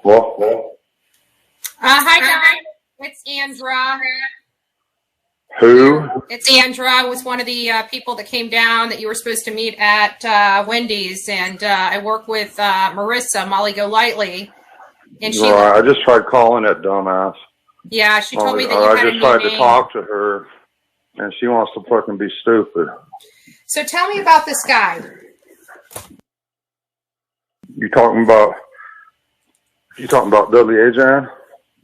Well. Hi, Don. It's Andra. Who? It's Andra. I was one of the people that came down that you were supposed to meet at Wendy's, and I work with Marissa, Molly Golightly. And she. Right, I just tried calling that dumbass. Yeah, she told me that you had a new name. I just tried to talk to her, and she wants to fucking be stupid. So tell me about this guy. You talking about Dudley Ajan?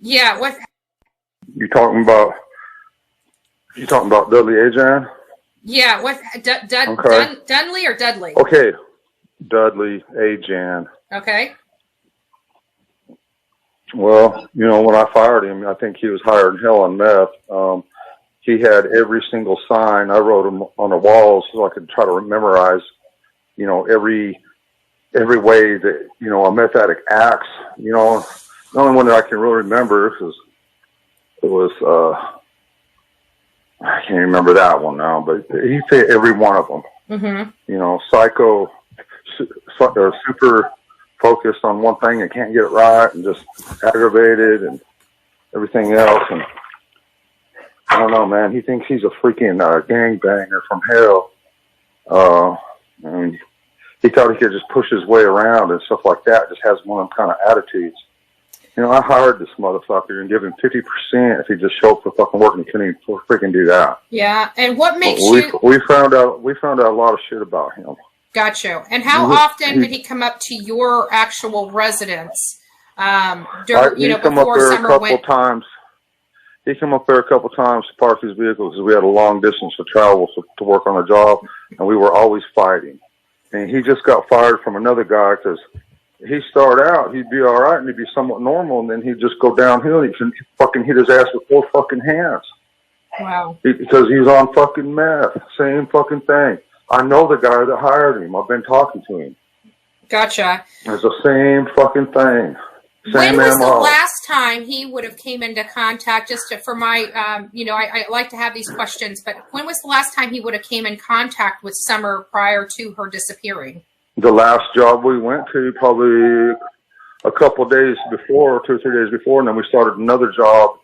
Yeah. What? You talking about Dudley Ajan? Yeah. What? Okay. Dunley or Dudley? Okay. Dudley Ajan. Okay. Well, when I fired him, I think he was higher than hell on meth. He had every single sign. I wrote them on the walls so I could try to memorize, every way that, a meth addict acts. The only one that I can really remember was I can't remember that one now, but he fit every one of them. Mm-hmm. Psycho, super focused on one thing and can't get it right and just aggravated and everything else. And I don't know, man. He thinks he's a freaking gangbanger from hell. And he thought he could just push his way around and stuff like that. Just has one of them kind of attitudes. I hired this motherfucker and give him 50% if he just showed up for fucking work, and he couldn't even freaking do that. Yeah, and what makes we found out a lot of shit about him. Got you. And how often did he come up to your actual residence? Before summer went. He came up there a couple times to park his vehicle because we had a long distance to travel to work on the job, and we were always fighting. And he just got fired from another guy because he started out, he'd be all right and he'd be somewhat normal, and then he'd just go downhill and he'd fucking hit his ass with both fucking hands. Wow. Because he was on fucking meth. Same fucking thing. I know the guy that hired him. I've been talking to him. Gotcha. It's the same fucking thing. When was the last time he would have came into contact, for my, I like to have these questions, but when was the last time he would have came in contact with Summer prior to her disappearing? The last job we went to, probably a couple of days before, 2 or 3 days before, and then we started another job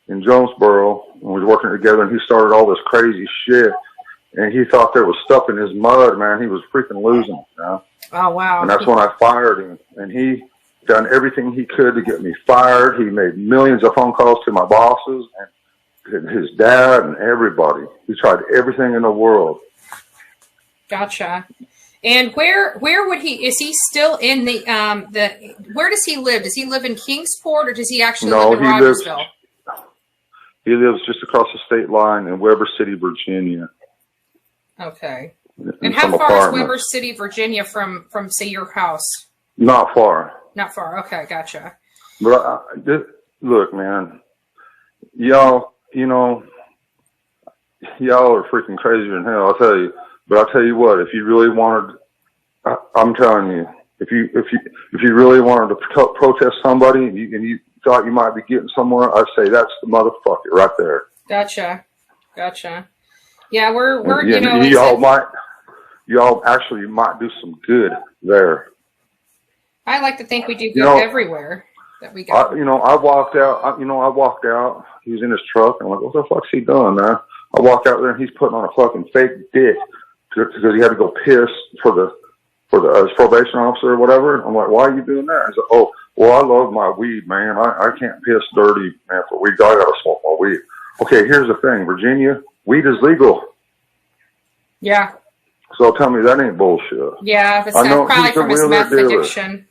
in Jonesboro, and we were working together, and he started all this crazy shit, and he thought there was stuff in his mud, man. He was freaking losing, Oh, wow. And that's when I fired him, and he done everything he could to get me fired. He made millions of phone calls to my bosses and his dad and everybody. He tried everything in the world. Gotcha. And where would is he still in where does he live? Does he live in Kingsport or does he actually live in Rogersville? He lives just across the state line in Weber City, Virginia. Okay. And how far is Weber City, Virginia from say your house? Not far. Not far. Okay, gotcha. But look, man, y'all are freaking crazier than hell. I'll tell you. But I'll tell you what, if you really wanted, I'm telling you, if you really wanted to protest somebody and you thought you might be getting somewhere, I'd say that's the motherfucker right there. Gotcha. Yeah, we're y'all actually might do some good there. I like to think we do good everywhere that we go. I walked out. He was in his truck, and I'm like, what the fuck's he doing, man? I walked out there, and he's putting on a fucking fake dick because he had to go piss for his probation officer or whatever. I'm like, why are you doing that? He's like, oh, well, I love my weed, man. I can't piss dirty, man, for weed. I gotta smoke my weed. Okay, here's the thing, Virginia, weed is legal. Yeah. So tell me that ain't bullshit. Yeah, but that's probably from his meth addiction.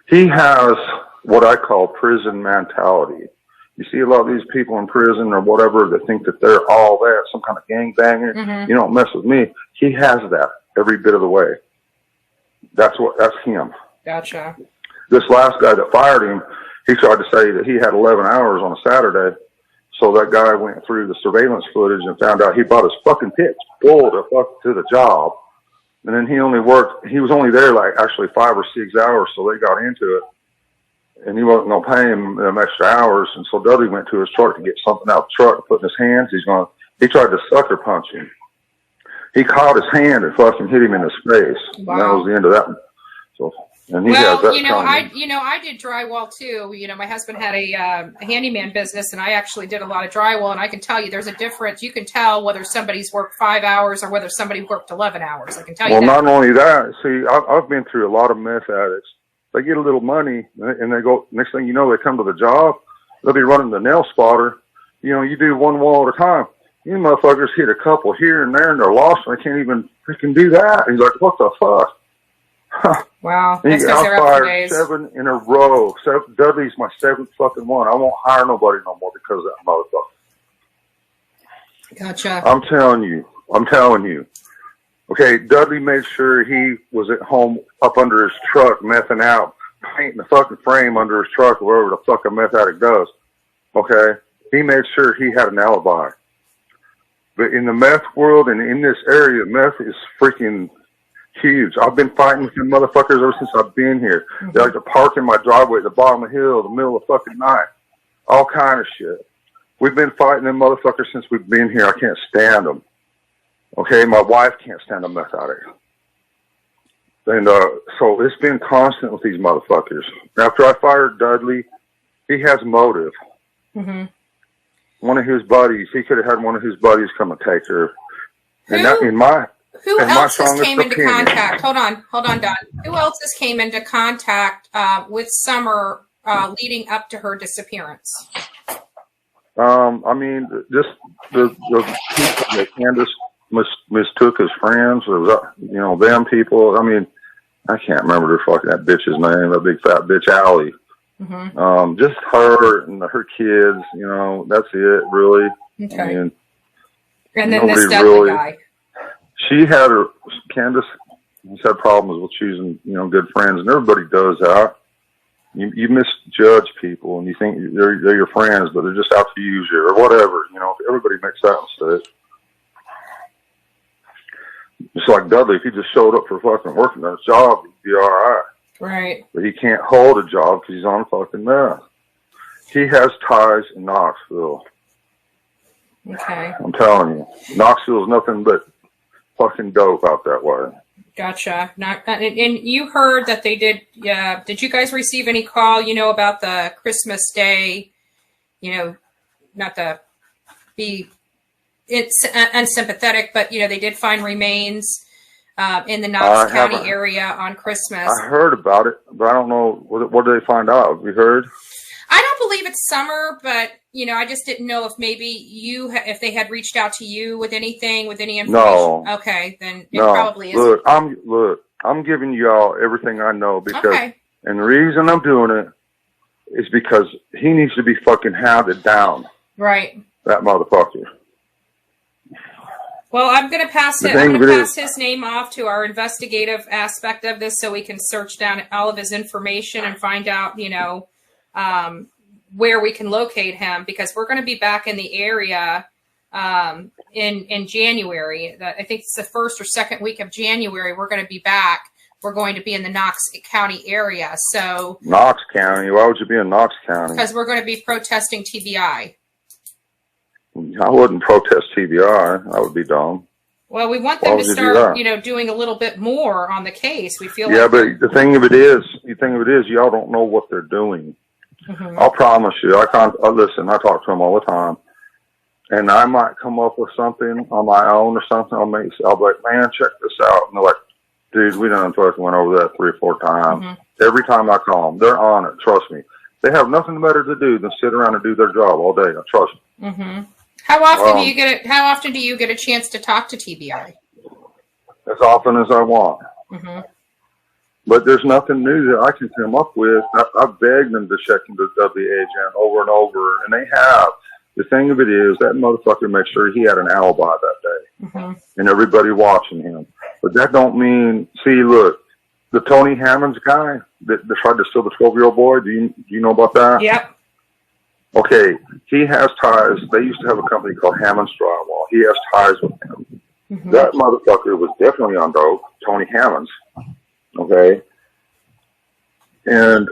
He has what I call prison mentality. You see a lot of these people in prison or whatever that think that they're all that, some kind of gangbanger. Mm-hmm. You don't mess with me. He has that every bit of the way. That's him. Gotcha. This last guy that fired him, he tried to say that he had 11 hours on a Saturday. So that guy went through the surveillance footage and found out he brought his fucking pits full to the job. And then he was only there like actually 5 or 6 hours, so they got into it. And he wasn't going to pay him them extra hours. And so Dudley went to his truck to get something out of the truck and put in his hands. He tried to sucker punch him. He caught his hand and fucking hit him in his face. Wow. And that was the end of that. So And he has that I did drywall too. My husband had a handyman business, and I actually did a lot of drywall. And I can tell you, there's a difference. You can tell whether somebody's worked 5 hours or whether somebody worked 11 hours. I can tell you. Well, not only that. See, I've been through a lot of meth addicts. They get a little money, and they go. Next thing you know, they come to the job. They'll be running the nail spotter. You do one wall at a time. You motherfuckers hit a couple here and there, and they're lost, and they can't even freaking do that. And he's like, what the fuck? Wow. That's because they're up for days. 7 in a row. Dudley's my 7th fucking one. I won't hire nobody no more because of that motherfucker. Gotcha. I'm telling you. Okay, Dudley made sure he was at home up under his truck, mething out, painting the fucking frame under his truck, or whatever the fuck a meth addict does. Okay? He made sure he had an alibi. But in the meth world and in this area, meth is freaking huge. I've been fighting with them motherfuckers ever since I've been here. Mm-hmm. They like to park in my driveway at the bottom of the hill, the middle of the fucking night. All kind of shit. We've been fighting them motherfuckers since we've been here. I can't stand them. Okay, my wife can't stand a meth addict. And so it's been constant with these motherfuckers. After I fired Dudley, he has motive. Mm-hmm. One of his buddies, he could have had one of his buddies come and take her. And that, who else has came into contact? Hold on, Don. Who else has came into contact with Summer leading up to her disappearance? I mean, just the people that Candace mistook as friends, or them people. I mean, I can't remember that bitch's name, that big fat bitch Allie. Mm-hmm. Just her and her kids. That's it, really. Okay. I mean, and then this Dudley guy. Candace has had problems with choosing, good friends, and everybody does that. You misjudge people, and you think they're your friends, but they're just out to use you, or whatever. Everybody makes that mistake. It's like Dudley, if he just showed up for fucking working on his job, he'd be all right. Right. But he can't hold a job because he's on fucking meth. He has ties in Knoxville. Okay. I'm telling you, Knoxville's nothing but fucking dope out that way. Gotcha. And you heard that they did. Did you guys receive any call? About the Christmas Day. Not to be unsympathetic, but they did find remains in the Knox County area on Christmas. I heard about it, but I don't know what did they find out. Have you heard? I don't believe it's Summer, but I just didn't know if maybe if they had reached out to you with any information. No. Okay, then it probably is. Look, I'm giving y'all everything I know because, and the reason I'm doing it is because he needs to be fucking hounded down. Right. That motherfucker. Well, I'm going to pass his name off to our investigative aspect of this, so we can search down all of his information and find out, where we can locate him, because we're going to be back in the area in January. I think it's the first or second week of January. We're going to be back. We're going to be in the Knox County area. So Knox County? Why would you be in Knox County? Because we're going to be protesting TBI. I wouldn't protest TBI. I would be dumb. Well, we want them to start, doing a little bit more on the case. We feel but the thing of it is, y'all don't know what they're doing. Mm-hmm. I'll promise you. Listen, I talk to them all the time, and I might come up with something on my own or something. I'll be like, man, check this out. And they're like, dude, we done fucking went over that 3 or 4 times. Mm-hmm. Every time I call them, they're on it. Trust me. They have nothing better to do than sit around and do their job all day. Trust me. Mm-hmm. How often do you get a chance to talk to TBI? As often as I want. Mm-hmm. But there's nothing new that I can come up with. I've begged them to check into the W agent over and over, and they have. The thing of it is, that motherfucker made sure he had an alibi that day, mm-hmm. and everybody watching him. But that don't mean. See, look, the Tony Hammonds guy that tried to steal the 12-year-old boy. Do you know about that? Yep. Okay, he has ties. They used to have a company called Hammond's Drywall. He has ties with him. Mm-hmm. That motherfucker was definitely on dope, Tony Hammonds. Okay? And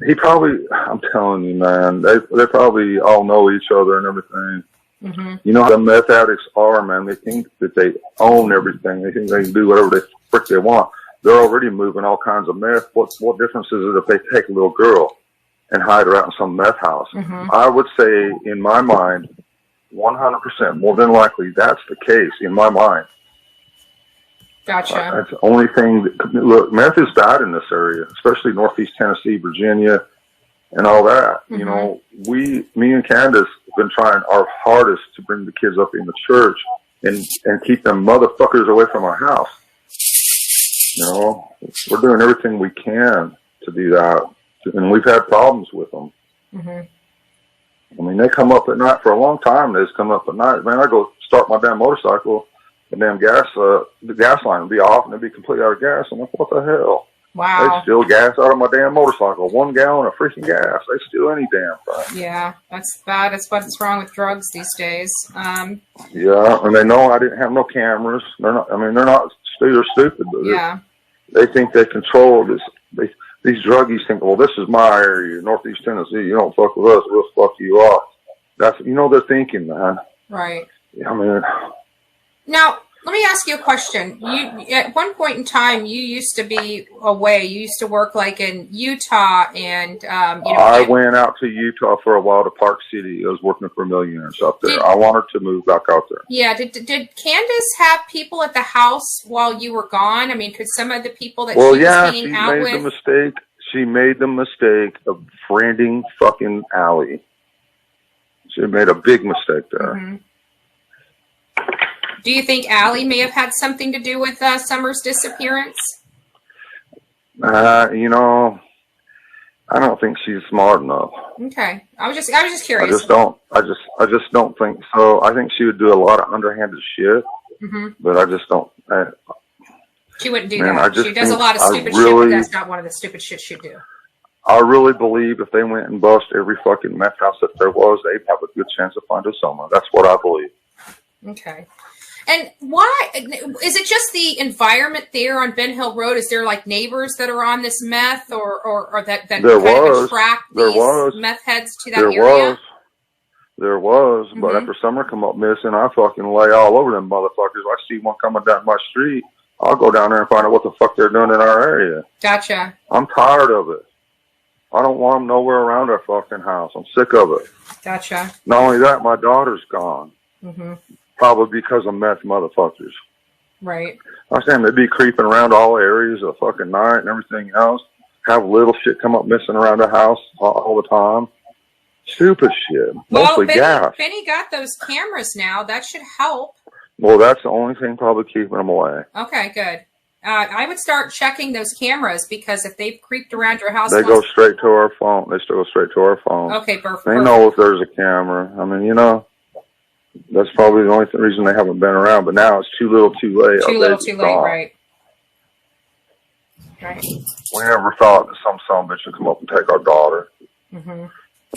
he probably, I'm telling you, man, they probably all know each other and everything. Mm-hmm. You know how the meth addicts are, man. They think that they own everything. They think they can do whatever the frick they want. they're already moving all kinds of meth. What difference is it if they take a little girl and hide her out in some meth house? I would say, in my mind, 100%, more than likely, that's the case in my mind. Gotcha. That's the only thing. Look, meth is bad in this area, especially Northeast Tennessee, Virginia, and all that. You know, me and Candace have been trying our hardest to bring the kids up in the church and keep them motherfuckers away from our house. You know, we're doing everything we can to do that, and we've had problems with them. I mean, they come up at night for a long time. They just come up at night. Man, I go start my damn motorcycle, the damn the gas line will be off, and it'll be completely out of gas. I'm like, what the hell? Wow. They steal gas out of my damn motorcycle. 1 gallon of freaking gas. They steal any damn thing. Yeah, that's bad. That's what's wrong with drugs these days. Yeah, and they know I didn't have no cameras. They're not. I mean, they're not stupid. But yeah. They think they control this. These druggies think, well, this is my area, Northeast Tennessee. You don't fuck with us, we'll fuck you off. That's, you know, they're thinking, man. Right. I mean. Now, let me ask you a question. You, at one point in time, you used to be away. You used to work like in Utah, and you know. I went out to Utah for a while to Park City. I was working for millionaires up there. I wanted to move back out there. Yeah. Did Candace have people at the house while you were gone? I mean, could some of the people that she was hanging out with? She made the mistake of friending fucking Allie. She made a big mistake there. Do you think Allie may have had something to do with Summer's disappearance? You know, I don't think she's smart enough. Okay, I was just curious. I just don't think so. I think she would do a lot of underhanded shit, but I just don't. She wouldn't do that. She does a lot of stupid shit, but that's not one of the stupid shit she'd do. I really believe if they went and bust every fucking meth house that there was, they'd have a good chance of finding someone. That's what I believe. Okay. And why is it just the environment there on Ben Hill Road? Is there like neighbors that are on this meth, or that kind of attract these meth heads to that area? There was, but after Summer come up missing, I fucking lay all over them motherfuckers. I see one coming down my street, I'll go down there and find out what the fuck they're doing in our area. Gotcha. I'm tired of it. I don't want them nowhere around our fucking house. I'm sick of it. Gotcha. Not only that, my daughter's gone. Probably because of meth motherfuckers. Right. I'm saying they'd be creeping around all areas of fucking night and everything else. Have little shit come up missing around the house all the time. Stupid shit. Mostly gas. Benny got those cameras now. That should help. Well, that's the only thing probably keeping them away. Okay, good. I would start checking those cameras, because if they've creeped around your house, they go straight to our phone. They still go straight to our phone. Okay, perfect. They know if there's a camera. I mean, you know, that's probably the only reason they haven't been around. But now it's too little, too late. Too little, too late. Right. Right. We never thought that some son of a bitch would come up and take our daughter.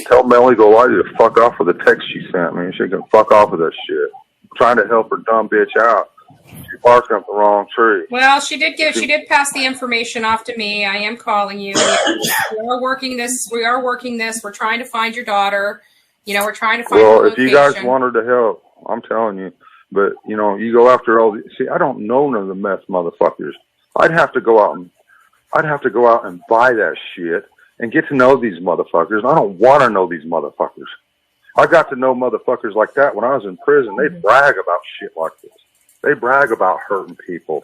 Tell Molly Golightly to fuck off with the text she sent me. She can fuck off with that shit. I'm trying to help her dumb bitch out. She barked up the wrong tree. Well, she did pass the information off to me. I am calling you. We are working this. We're trying to find your daughter. You know, we're trying to find her location. Well, if you guys want her to help, I'm telling you. But, you know, you go after all the... See, I don't know none of the meth motherfuckers. I'd have to go out and buy that shit and get to know these motherfuckers. I don't want to know these motherfuckers. I got to know motherfuckers like that when I was in prison. They brag about shit like this. They brag about hurting people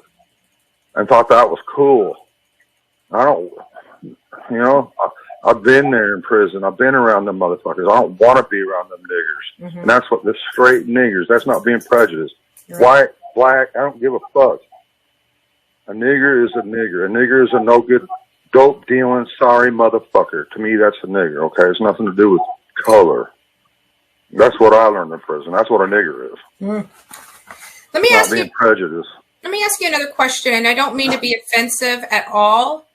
and thought that was cool. I don't, you know, I've been there in prison. I've been around them motherfuckers. I don't want to be around them niggers. And that's what the straight niggers, that's not being prejudiced. White, black, I don't give a fuck. A nigger is a nigger. A nigger is a no good, dope dealing, sorry motherfucker. To me, that's a nigger, okay? It's nothing to do with color. That's what I learned in prison. That's what a nigger is. Let me ask you. Prejudiced. Let me ask you another question, and I don't mean to be offensive at all,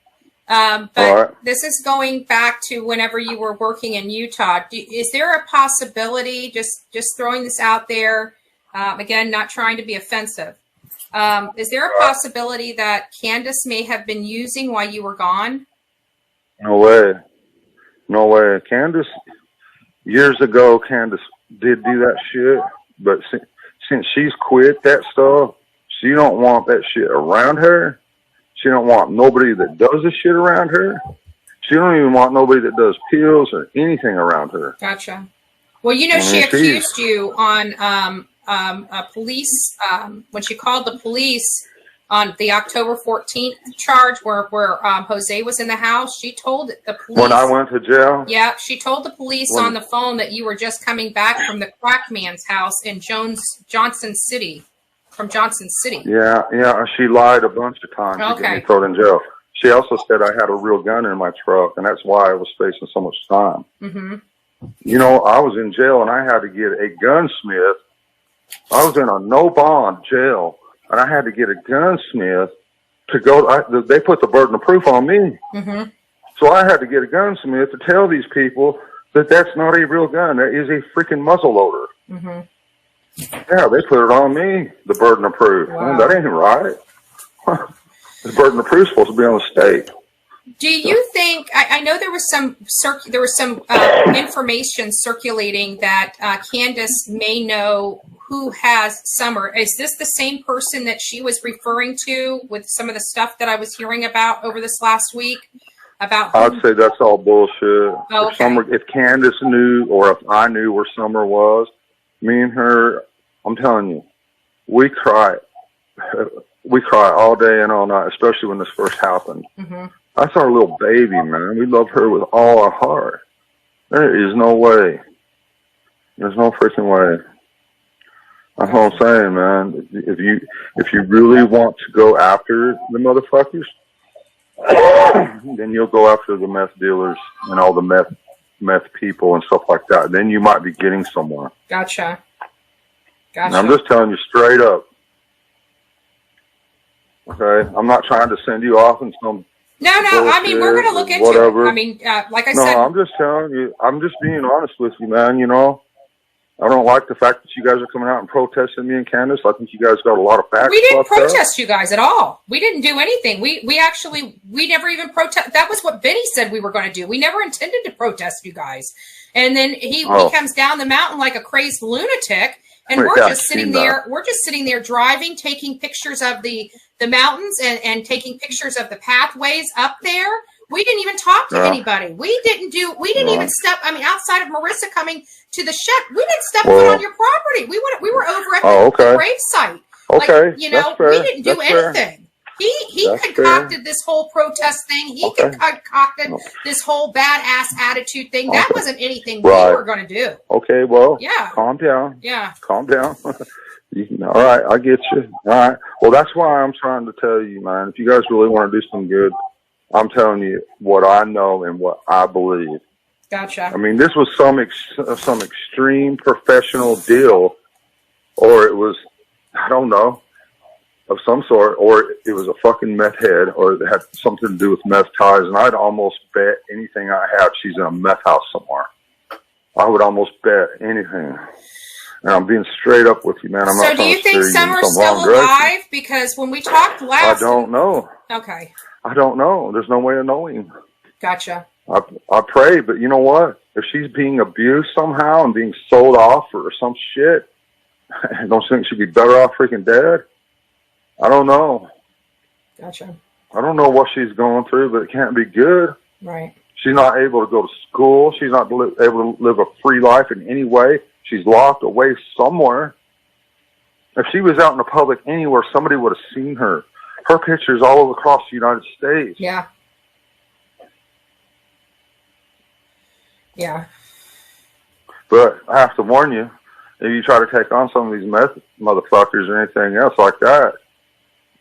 but this is going back to whenever you were working in Utah. Is there a possibility? Just throwing this out there, again, not trying to be offensive. Is there a possibility that Candace may have been using while you were gone? No way. No way. Candace, years ago, Candace did do that shit, but since she's quit that stuff, she don't want that shit around her. She don't want nobody that does this shit around her. She don't even want nobody that does pills or anything around her. Gotcha. Well, you know, she accused you on a police when she called the police on the October 14th charge where Jose was in the house. She told the police when I went to jail. Yeah, she told the police on the phone that you were just coming back from the crack man's house in Johnson City. From Johnson City. Yeah. She lied a bunch of times to get me thrown in jail. She also said I had a real gun in my truck, and that's why I was facing so much time. Mm-hmm. You know, I was in jail, and I had to get a gunsmith. I was in a no-bond jail, and I had to get a gunsmith to go. They put the burden of proof on me. Mm-hmm. So I had to get a gunsmith to tell these people that that's not a real gun. That is a freaking muzzleloader. Mm-hmm. Yeah, they put it on me, the burden of proof. Wow. That ain't right. The burden of proof is supposed to be on the state. Do you think? I know there was some information circulating that Candace may know who has Summer. Is this the same person that she was referring to with some of the stuff that I was hearing about over this last week? I'd say that's all bullshit. Oh, okay. If Candace knew, or if I knew where Summer was, me and her, I'm telling you, we cry all day and all night, especially when this first happened. Mm-hmm. That's our little baby, man. We love her with all our heart. There is no way. There's no freaking way. That's what I'm saying, man. If you really want to go after the motherfuckers, then you'll go after the meth dealers and all the meth people and stuff like that. Then you might be getting somewhere. Gotcha. And I'm just telling you straight up. Okay? I'm not trying to send you off in some No, I mean, we're going to look into it. I mean, like I said. No, I'm just telling you. I'm just being honest with you, man. You know, I don't like the fact that you guys are coming out and protesting me and Candace. I think you guys got a lot of facts. We didn't protest you guys at all. We didn't do anything. We never even protest. That was what Benny said we were going to do. We never intended to protest you guys. And then he comes down the mountain like a crazy lunatic. And we're just sitting there. We're just sitting there driving, taking pictures of the mountains and taking pictures of the pathways up there. We didn't even talk to anybody. We didn't even step. I mean, outside of Marissa coming to the shed, we didn't step foot on your property. We were over at the grave site. Okay, like, you know, we didn't do anything. He concocted this whole protest thing. He concocted this whole badass attitude thing. That wasn't anything we were going to do. Okay, well, calm down. Yeah. Calm down. All right, I get you. All right. Well, that's why I'm trying to tell you, man, if you guys really want to do some good, I'm telling you what I know and what I believe. Gotcha. I mean, this was some extreme professional deal, or it was, I don't know, of some sort, or it was a fucking meth head, or it had something to do with meth ties, and I'd almost bet anything I have she's in a meth house somewhere. I would almost bet anything. And I'm being straight up with you, man. I'm not. So do you think Summer's still alive? Because when we talked last... I don't know. Okay. I don't know. There's no way of knowing. Gotcha. I pray, but you know what? If she's being abused somehow and being sold off or some shit, I don't think she'd be better off freaking dead. I don't know. Gotcha. I don't know what she's going through, but it can't be good. Right. She's not able to go to school. She's not able to live a free life in any way. She's locked away somewhere. If she was out in the public anywhere, somebody would have seen her. Her picture's all over across the United States. Yeah. Yeah. But I have to warn you, if you try to take on some of these meth motherfuckers or anything else like that,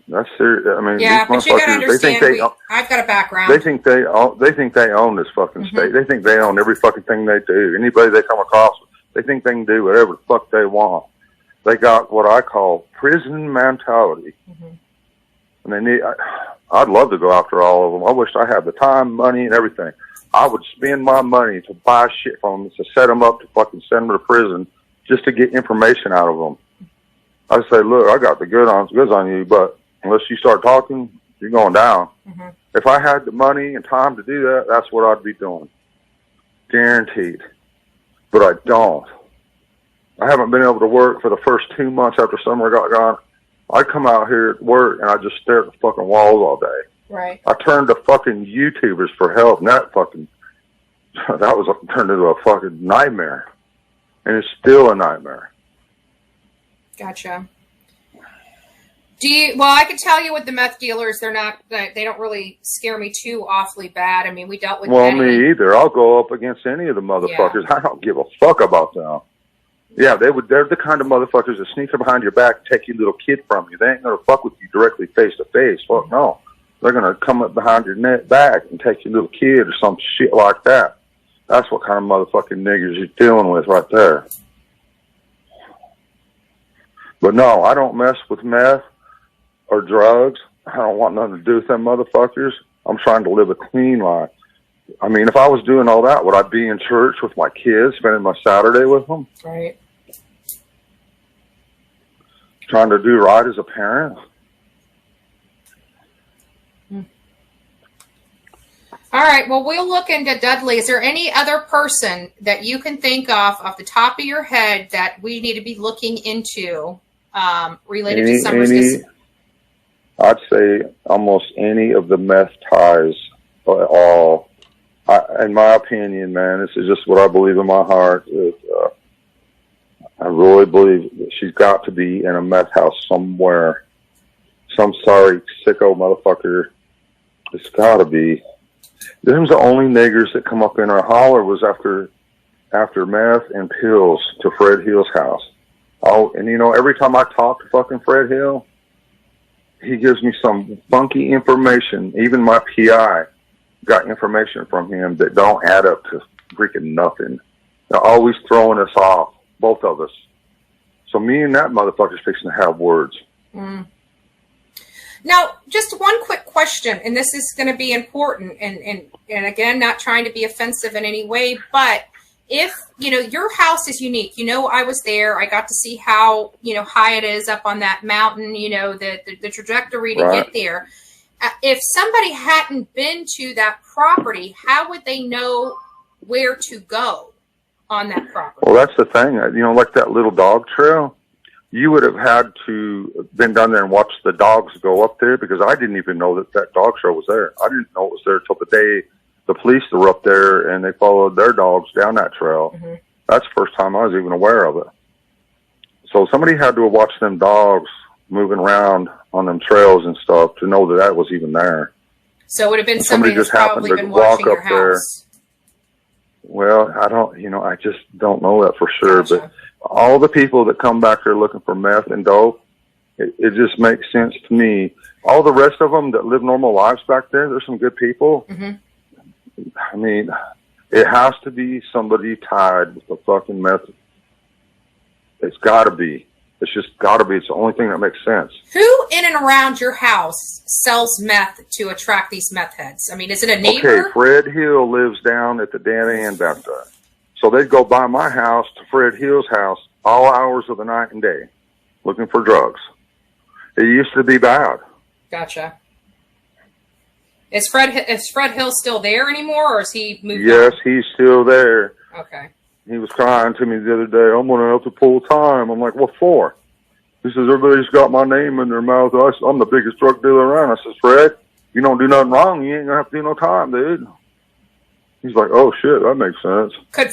that's serious. I mean, yeah, these but you gotta understand, I've got a background. They think they own this fucking state. They think they own every fucking thing they do. Anybody they come across, they think they can do whatever the fuck they want. They got what I call prison mentality. And they need, I'd love to go after all of them. I wish I had the time, money, and everything. I would spend my money to buy shit from them, to set them up, to fucking send them to prison, just to get information out of them. I'd say, look, I got the goods on you, but unless you start talking, you're going down. If I had the money and time to do that, that's what I'd be doing. Guaranteed. But I don't. I haven't been able to work for the first 2 months after summer got gone. I'd come out here at work and I'd just stare at the fucking walls all day. Right. I turned to fucking YouTubers for help, and that was turned into a fucking nightmare. And it's still a nightmare. Gotcha. Well, I can tell you with the meth dealers, they don't really scare me too awfully bad. I mean, we dealt with me either. I'll go up against any of the motherfuckers. Yeah. I don't give a fuck about them. Yeah, they're the kind of motherfuckers that sneak up behind your back and take your little kid from you. They ain't gonna fuck with you directly face to face. Fuck no. They're gonna come up behind your back and take your little kid or some shit like that. That's what kind of motherfucking niggers you're dealing with right there. But no, I don't mess with meth or drugs. I don't want nothing to do with them motherfuckers. I'm trying to live a clean life. I mean, if I was doing all that, would I be in church with my kids, spending my Saturday with them? Right. Trying to do right as a parent? All right. Well, we'll look into Dudley. Is there any other person that you can think of off the top of your head that we need to be looking into related to Summer's? I'd say almost any of the meth ties at all. In my opinion, man, this is just what I believe in my heart. I really believe that she's got to be in a meth house somewhere. Some sorry sicko motherfucker. It's got to be. Them's the only niggers that come up in our holler was after meth and pills to Fred Hill's house. Oh, and every time I talk to fucking Fred Hill, he gives me some funky information. Even my PI got information from him that don't add up to freaking nothing. They're always throwing us off, both of us. So me and that motherfucker's fixing to have words. Mm. Now, just one quick question, and this is going to be important, and again, not trying to be offensive in any way, but if, your house is unique, I was there, I got to see how, high it is up on that mountain, the trajectory to get there. If somebody hadn't been to that property, how would they know where to go on that property? Well, that's the thing, like that little dog trail. You would have had to been down there and watched the dogs go up there because I didn't even know that dog trail was there. I didn't know it was there till the day the police were up there and they followed their dogs down that trail. Mm-hmm. That's the first time I was even aware of it. So somebody had to have watched them dogs moving around on them trails and stuff to know that was even there. So it would have been somebody just probably been watching your house. Well, I just don't know that for sure, Gotcha. But all the people that come back there looking for meth and dope, it just makes sense to me. All the rest of them that live normal lives back there, there's some good people. Mm-hmm. I mean, it has to be somebody tied with the fucking meth. It's got to be. It's just got to be. It's the only thing that makes sense. Who in and around your house sells meth to attract these meth heads? I mean, is it a neighbor? Okay, Fred Hill lives down at the Dan Ann Baptist. So they'd go by my house to Fred Hill's house all hours of the night and day looking for drugs. It used to be bad. Gotcha. Is Fred Hill still there anymore, or is he moved Yes, on? He's still there. Okay. He was crying to me the other day, I'm going to have to pull time. I'm like, what for? He says, everybody's got my name in their mouth. I'm the biggest drug dealer around. I says, Fred, you don't do nothing wrong. You ain't going to have to do no time, dude. He's like, oh, shit, that makes sense. Could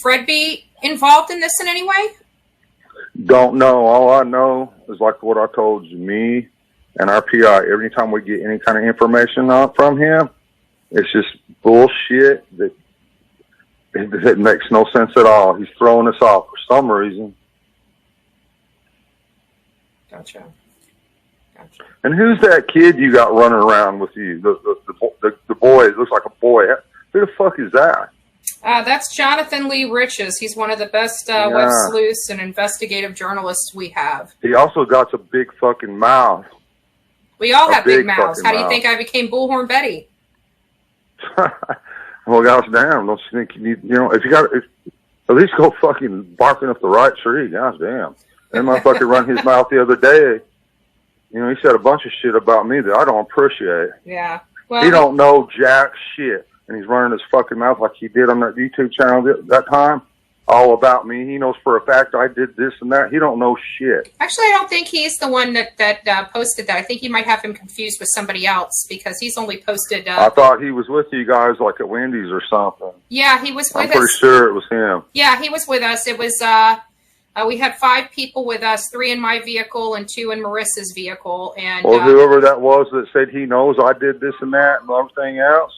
Fred be involved in this in any way? Don't know. All I know is like what I told you, me and our PI, every time we get any kind of information from him, it's just bullshit that it makes no sense at all. He's throwing us off for some reason. Gotcha. And who's that kid you got running around with you? The boy, it looks like a boy. Who the fuck is that? That's JonathanLeeriches. He's one of the best web sleuths and investigative journalists we have. He also got a big fucking mouth. We all have big mouths. How do you think I became Bullhorn Betty? Well, gosh damn, don't you think you need, if you got, at least go fucking barking up the right tree, gosh damn. That motherfucker run his mouth the other day. He said a bunch of shit about me that I don't appreciate. Yeah. Well, he don't know jack shit, and he's running his fucking mouth like he did on that YouTube channel that time. all about me. He knows for a fact I did this and that. He don't know shit. Actually, I don't think he's the one that posted that. I think you might have him confused with somebody else because he's only posted. I thought he was with you guys like at Wendy's or something. Yeah, he was with us. I'm pretty sure it was him. Yeah, he was with us. It was, we had 5 people with us, 3 in my vehicle and 2 in Marissa's vehicle. And well, whoever that was that said he knows I did this and that and everything else,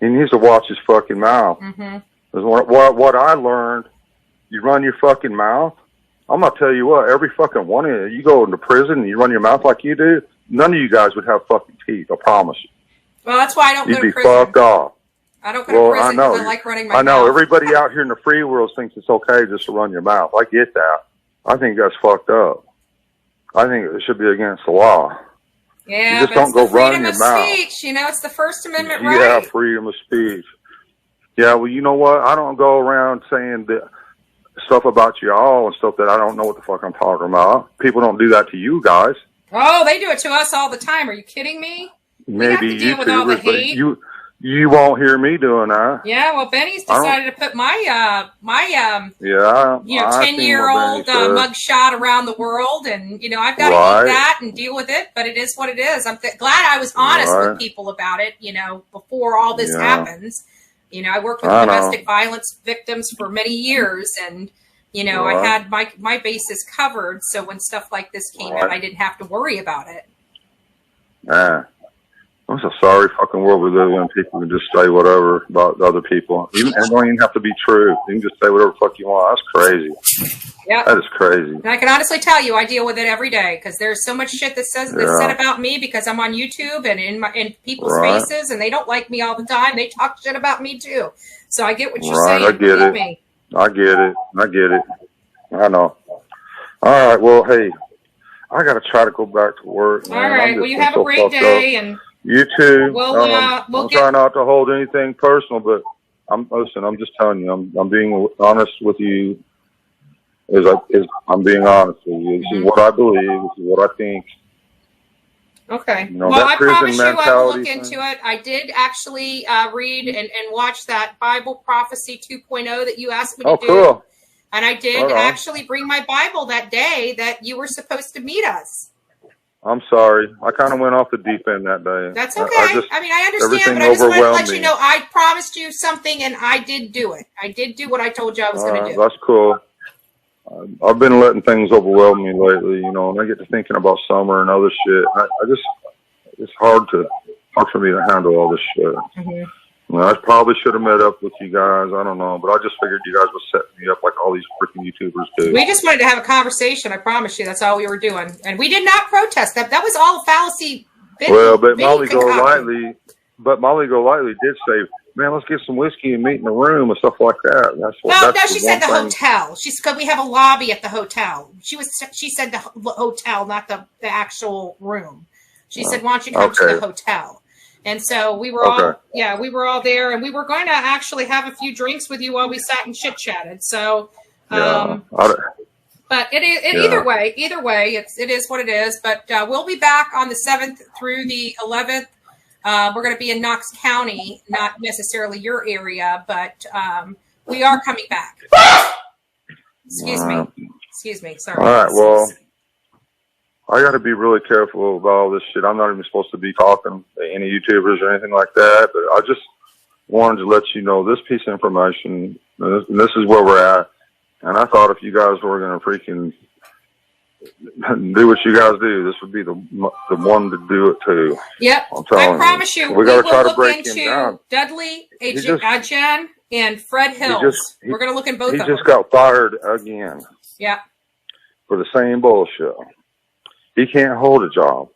he needs to watch his fucking mouth. Mm-hmm. What I learned, you run your fucking mouth. I'm going to tell you what, every fucking one of you go into prison and you run your mouth like you do, none of you guys would have fucking teeth, I promise you. Well, that's why I don't go to prison. You'd be fucked off. I don't go to prison because I like running my mouth. I know. Everybody out here in the free world thinks it's okay just to run your mouth. I get that. I think that's fucked up. I think it should be against the law. Yeah, you just don't go running your mouth. Freedom of speech, you know, it's the First Amendment right. Yeah, freedom of speech. Yeah, well, you know what? I don't go around saying that stuff about y'all and stuff that I don't know what the fuck I'm talking about. People don't do that to you guys. Oh, they do it to us all the time. Are you kidding me? Maybe you with all the hate. You won't hear me doing that. Yeah, well, Benny's decided to put my 10-year-old mugshot around the world, and you know I've got to eat that and deal with it. But it is what it is. I'm glad I was honest with people about it. You know, before all this happens. You know, I worked with domestic violence victims for many years, and you know I had my bases covered. So when stuff like this came out, I didn't have to worry about it. Yeah. It's a sorry fucking world we live in. People can just say whatever about other people. It don't even have to be true. You can just say whatever the fuck you want. That's crazy. Yeah, that is crazy. And I can honestly tell you, I deal with it every day because there's so much shit that's said about me because I'm on YouTube and in people's faces, and they don't like me all the time. They talk shit about me too. So I get what you're saying. I get it. I get it. I know. All right. Well, hey, I got to try to go back to work. All right. Well, you have a great day and. You too. We'll I'm trying not to hold anything personal, but I'm just telling you, I'm being honest with you. I'm being honest with you. This is what I believe. This is what I think. Okay. You know, well, I promise you I will look into it. I did actually read and watch that Bible Prophecy 2.0 that you asked me to do. Cool. And I did actually bring my Bible that day that you were supposed to meet us. I'm sorry. I kind of went off the deep end that day. That's okay. I understand, but I just wanted to let you know I promised you something, and I did do it. I did do what I told you I was going to do. That's cool. I've been letting things overwhelm me lately, you know, and I get to thinking about summer and other shit. It's hard for me to handle all this shit. Mm-hmm. Well, I probably should have met up with you guys. I don't know, but I just figured you guys would set me up like all these freaking YouTubers do. We just wanted to have a conversation. I promise you, that's all we were doing, and we did not protest that. That was all a fallacy. But Molly Golightly did say, "Man, let's get some whiskey and meet in the room and stuff like that." No, she said the hotel. Because we have a lobby at the hotel. She said the hotel, not the actual room. She said, "Why don't you come to the hotel?" And so we were all there, and we were going to actually have a few drinks with you while we sat and chit chatted. So, but either way, it is what it is. But we'll be back on the 7th through the 11th. We're going to be in Knox County, not necessarily your area, but we are coming back. Excuse me. Sorry. All right. Well, I got to be really careful about all this shit. I'm not even supposed to be talking to any YouTubers or anything like that, but I just wanted to let you know this piece of information, and this is where we're at. And I thought if you guys were going to freaking do what you guys do, this would be the one to do it too. Yep. I promise you, we got to try to break him down. Dudley, Jen, and Fred Hills. We're going to look in both of them. He just got fired again. Yep. For the same bullshit. He can't hold a job.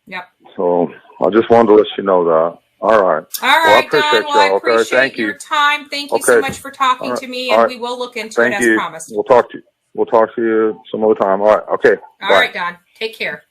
Yep. So I just wanted to let you know that. All right. All right, Don. Well, I appreciate your time. Thank you so much for talking to me, and we will look into it as promised. We'll talk to you some other time. All right. Okay. All right, Don. Take care.